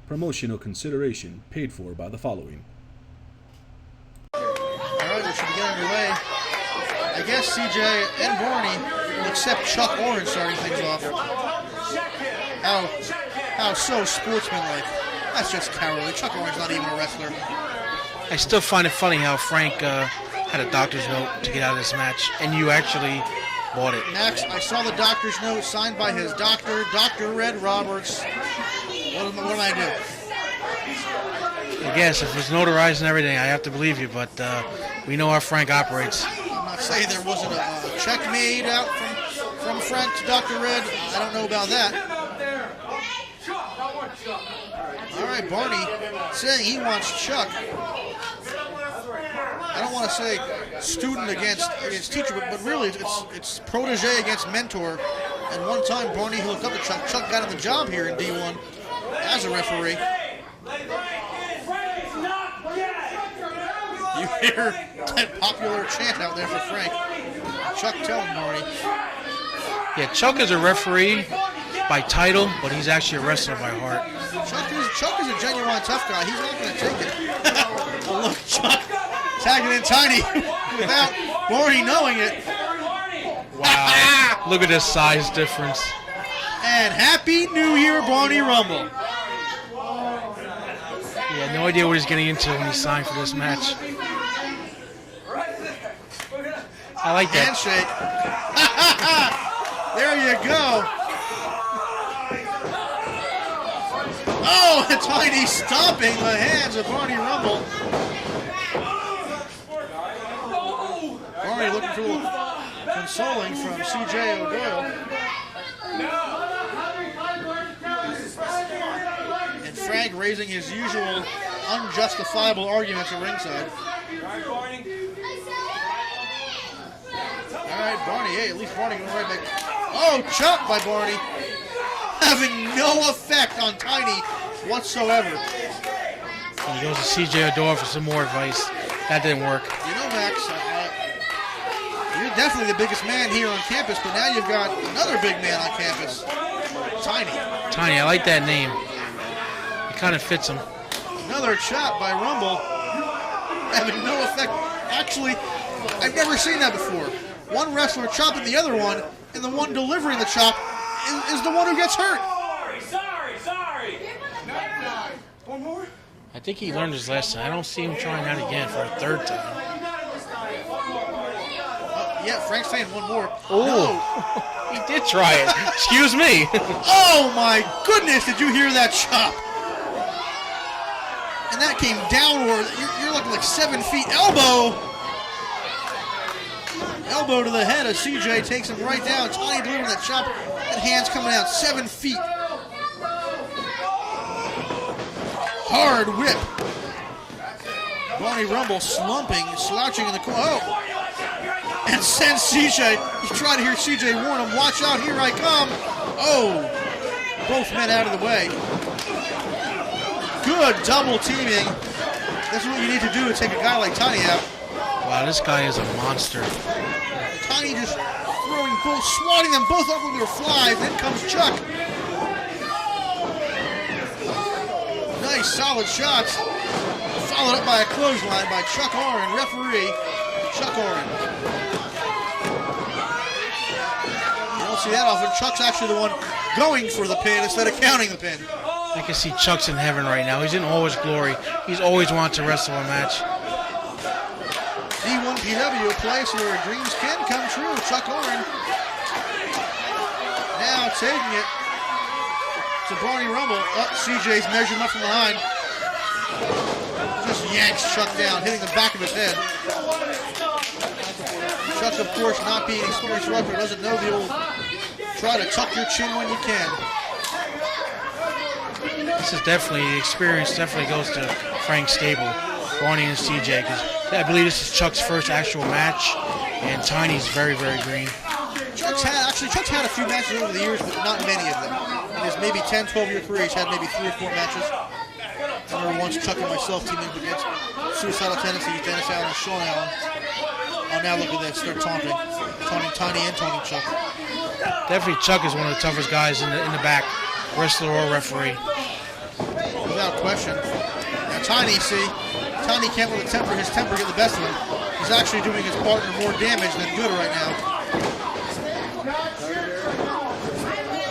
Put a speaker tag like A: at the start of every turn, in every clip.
A: Promotional consideration paid for by the following.
B: Alright, we should be getting underway. I guess CJ and Barney will accept Chuck Orange starting things off. How so sportsmanlike. That's just cowardly. Chuck Orange not even a wrestler.
C: I still find it funny how Frank had a doctor's note to get out of this match, and you actually bought it.
B: Max, I saw the doctor's note signed by his doctor, Dr. Red Roberts. What am I do?
C: I guess if it's notarized and everything, I have to believe you, but we know how Frank operates.
B: I'm not saying there wasn't a check made out from Frank to Dr. Red. I don't know about that. All right, Barney saying he wants Chuck. I don't want to say student against teacher, but really it's protege against mentor. And one time Barney looked up to Chuck. Chuck got him the job here in D1 as a referee. You hear that popular chant out there for Frank. Chuck telling Barney.
C: Yeah, Chuck is a referee by title, but he's actually a wrestler by heart.
B: Chuck is a genuine tough guy. He's not going to take it. Oh, look, Chuck tagging in Tiny without Barney knowing it.
C: Wow. Look at this size difference.
B: And Happy New Year, Barney Rumble.
C: He had no idea what he's getting into when he signed for this match. I like that.
B: Handshake. There you go. Oh, and Tiny stomping the hands of Barney Rumble. Barney looking for a little consoling from CJ O'Doyle. And Frank raising his usual unjustifiable arguments at ringside. All right, Barney. Hey, at least Barney going right back. Oh, chop by Barney. Having no effect on Tiny whatsoever.
C: And he goes to CJ O'Doyle for some more advice. That didn't work.
B: You know, Max, you're definitely the biggest man here on campus, but now you've got another big man on campus. Tiny.
C: Tiny, I like that name. It kind of fits him.
B: Another chop by Rumble. Having no effect. Actually, I've never seen that before. One wrestler chopping the other one, and the one delivering the chop is the one who gets hurt.
D: Sorry. One more?
C: I think he learned his lesson. I don't see him trying that again for a third time.
B: Yeah, Frank's saying one more.
C: Oh,
B: no.
C: He did try it. Excuse me.
B: Oh my goodness, did you hear that chop? And that came downward. You're looking like 7 feet. Elbow to the head of CJ takes him right down. Tiny delivering that chop. That hand's coming out 7 feet. Hard whip. Barney Rumble slumping, slouching in the corner. Oh! And sends CJ. He's trying to hear CJ warn him. Watch out, here I come. Oh! Both men out of the way. Good double teaming. That's what you need to do to take a guy like Tiny out.
C: Wow, this guy is a monster.
B: Tiny just throwing both, swatting them both up with their flies. Then comes Chuck. Nice, solid shots. Followed up by a clothesline by Chuck Oren, referee Chuck Oren. You don't see that often. Chuck's actually the one going for the pin instead of counting the pin.
C: I can see Chuck's in heaven right now. He's in all his glory. He's always wanted to wrestle a match.
B: D1PW, a place where dreams can come true. Chuck Oren now taking it to Barney Rumble. CJ's measuring up from behind. Just yanks Chuck down, hitting the back of his head. Chuck, of course, not being an experienced wrestler, doesn't know the old try to tuck your chin when you can.
C: This is definitely, the experience definitely goes to Frank Stable, Barney and CJ, because I believe this is Chuck's first actual match, and Tiny's very, very green.
B: Chuck's had a few matches over the years, but not many of them. In his maybe 10, 12-year career, he's had maybe 3 or 4 matches. I remember once Chuck and myself teaming up against Suicidal Tendencies, Dennis Allen and Sean Allen. Oh, now look at this. They're taunting Tiny and taunting Chuck.
C: Definitely Chuck is one of the toughest guys in the back, wrestler or referee.
B: without question. Now Tiny, see, Tiny can't let his temper get the best of him. He's actually doing his partner more damage than good right now.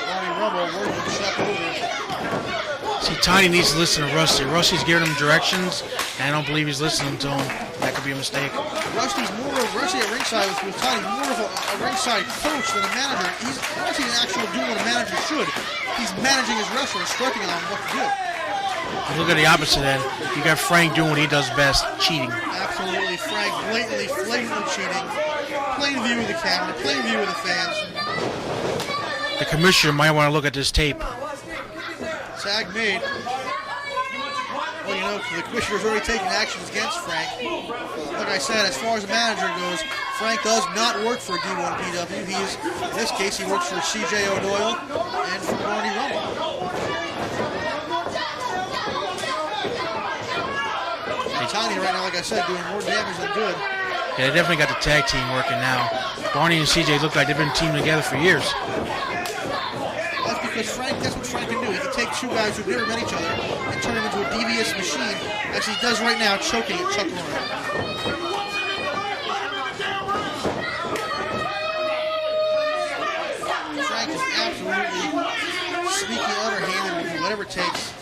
B: Barney Rubble working Chuck over.
C: See, Tiny needs to listen to Rusty. Rusty's giving him directions, and I don't believe he's listening to him. That could be a mistake.
B: Rusty at ringside with Tiny, more of a ringside coach than a manager. Rusty's actually doing what a manager should. He's managing his wrestlers, instructing them on what to do.
C: You look at the opposite end. You got Frank doing what he does best, cheating.
B: Absolutely, Frank blatantly cheating. Plain view of the camera, plain view of the fans.
C: The commissioner might want to look at this tape.
B: Tag made. Well, you know, the commissioner's already taken actions against Frank. Like I said, as far as the manager goes, Frank does not work for D1PW. He is, in this case, he works for CJ O'Doyle and for Barney Rubble. Tiny right now, like I said, doing more damage than good.
C: Yeah, they definitely got the tag team working now. Barney and CJ look like they've been teaming together for years.
B: That's because that's what Frank can do. He can take two guys who've never met each other and turn them into a devious machine, as he does right now, choking at Chuck Lorre. Frank is absolutely sneaky underhanded and do whatever it takes.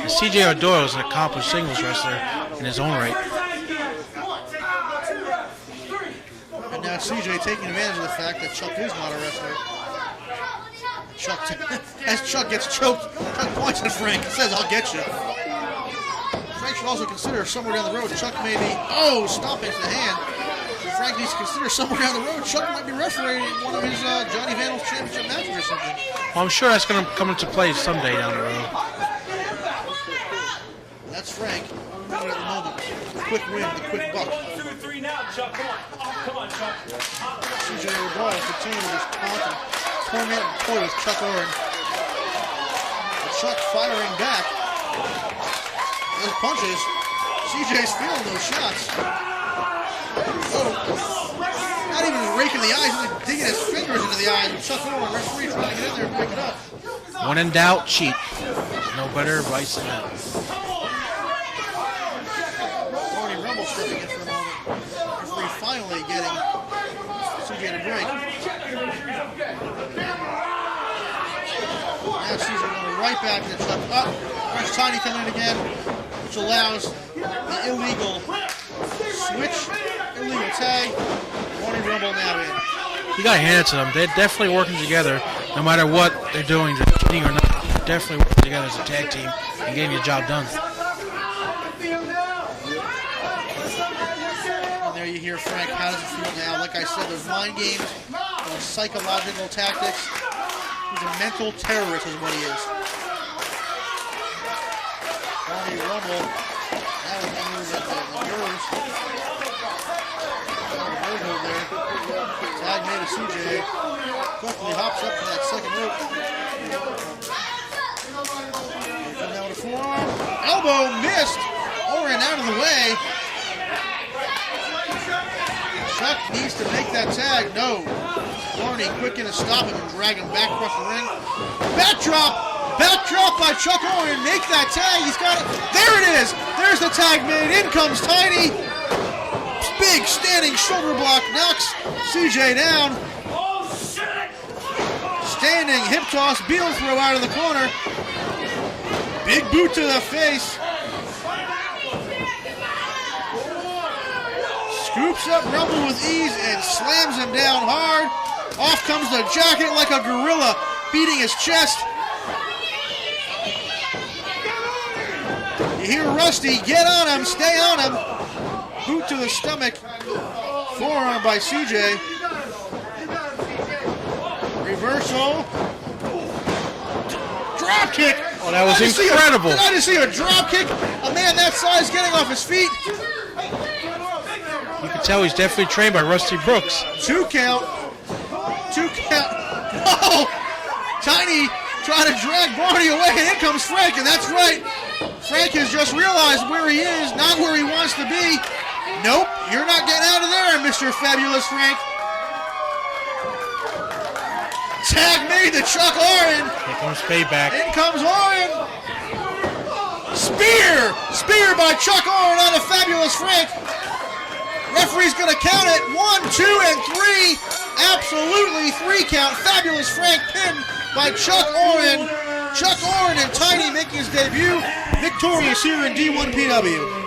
C: CJ O'Doyle is an accomplished singles wrestler in his own right.
B: And now CJ taking advantage of the fact that Chuck is not a wrestler. As Chuck gets choked, Chuck points at Frank and says, "I'll get you." Frank should also consider somewhere down the road, Chuck may be, stomping to the hand. Frank needs to consider somewhere down the road, Chuck might be refereeing one of his Johnny Vandal's championship matches or something.
C: Well, I'm sure that's going to come into play someday down the road.
B: That's Frank, at the moment. The quick win, the quick buck.
D: 2-3 now, Chuck. Come on, Chuck.
B: CJ O'Doyle continuing with his taunt and torment and toy with Chuck Owen. But Chuck firing back. Those punches. CJ's feeling those shots. Not even raking the eyes, he's digging his fingers into the eyes. And Chuck Owen, referee, trying to get in there and break it up.
C: When in doubt, cheat. There's no better advice than that.
B: Stepping in for a moment. Referee finally getting CJ to break. Now CJ going right back to Chuck. There's Tiny coming in again, which allows the illegal switch, illegal tag. Barney Rubble now in.
C: You got to hand it to them. They're definitely working together, no matter what they're doing, they're cheating or not. They're definitely working together as a tag team and getting the job done.
B: You hear Frank, how does it feel now? Like I said, there's mind games, there's psychological tactics. He's a mental terrorist is what he is. Barney Rubble, that was the nerves. There. Tag made to CJ. Quickly hops up to that second rope. Come down with a forearm. Elbow missed. Over and out of the way. Chuck needs to make that tag. No. Barney quick in to stop him and drag him back across the ring. Backdrop. Backdrop by Chuck Owen. Make that tag. He's got it. There it is. There's the tag made. In comes Tiny. Big standing shoulder block knocks CJ down. Standing hip toss. Beal throw out of the corner. Big boot to the face. Scoops up Rumble with ease and slams him down hard. Off comes the jacket like a gorilla, beating his chest. You hear Rusty, get on him, stay on him. Boot to the stomach. Forearm by CJ. Reversal. Drop kick.
C: Oh, that was incredible.
B: Did I just see a drop kick? A man that size getting off his feet.
C: You can tell he's definitely trained by Rusty Brooks.
B: 2 count. 2 count. Oh! Tiny trying to drag Barney away, and in comes Frank, and that's right. Frank has just realized where he is, not where he wants to be. Nope, you're not getting out of there, Mr. Fabulous Frank. Tag made to Chuck Oren.
C: Here comes payback.
B: In comes Oren. Spear! Spear by Chuck Oren on a Fabulous Frank. Referee's going to count it. 1, 2, and 3. Absolutely 3 count. Fabulous Frank pinned by Chuck Oren. Chuck Oren and Tiny making his debut. Victorious here in D1PW.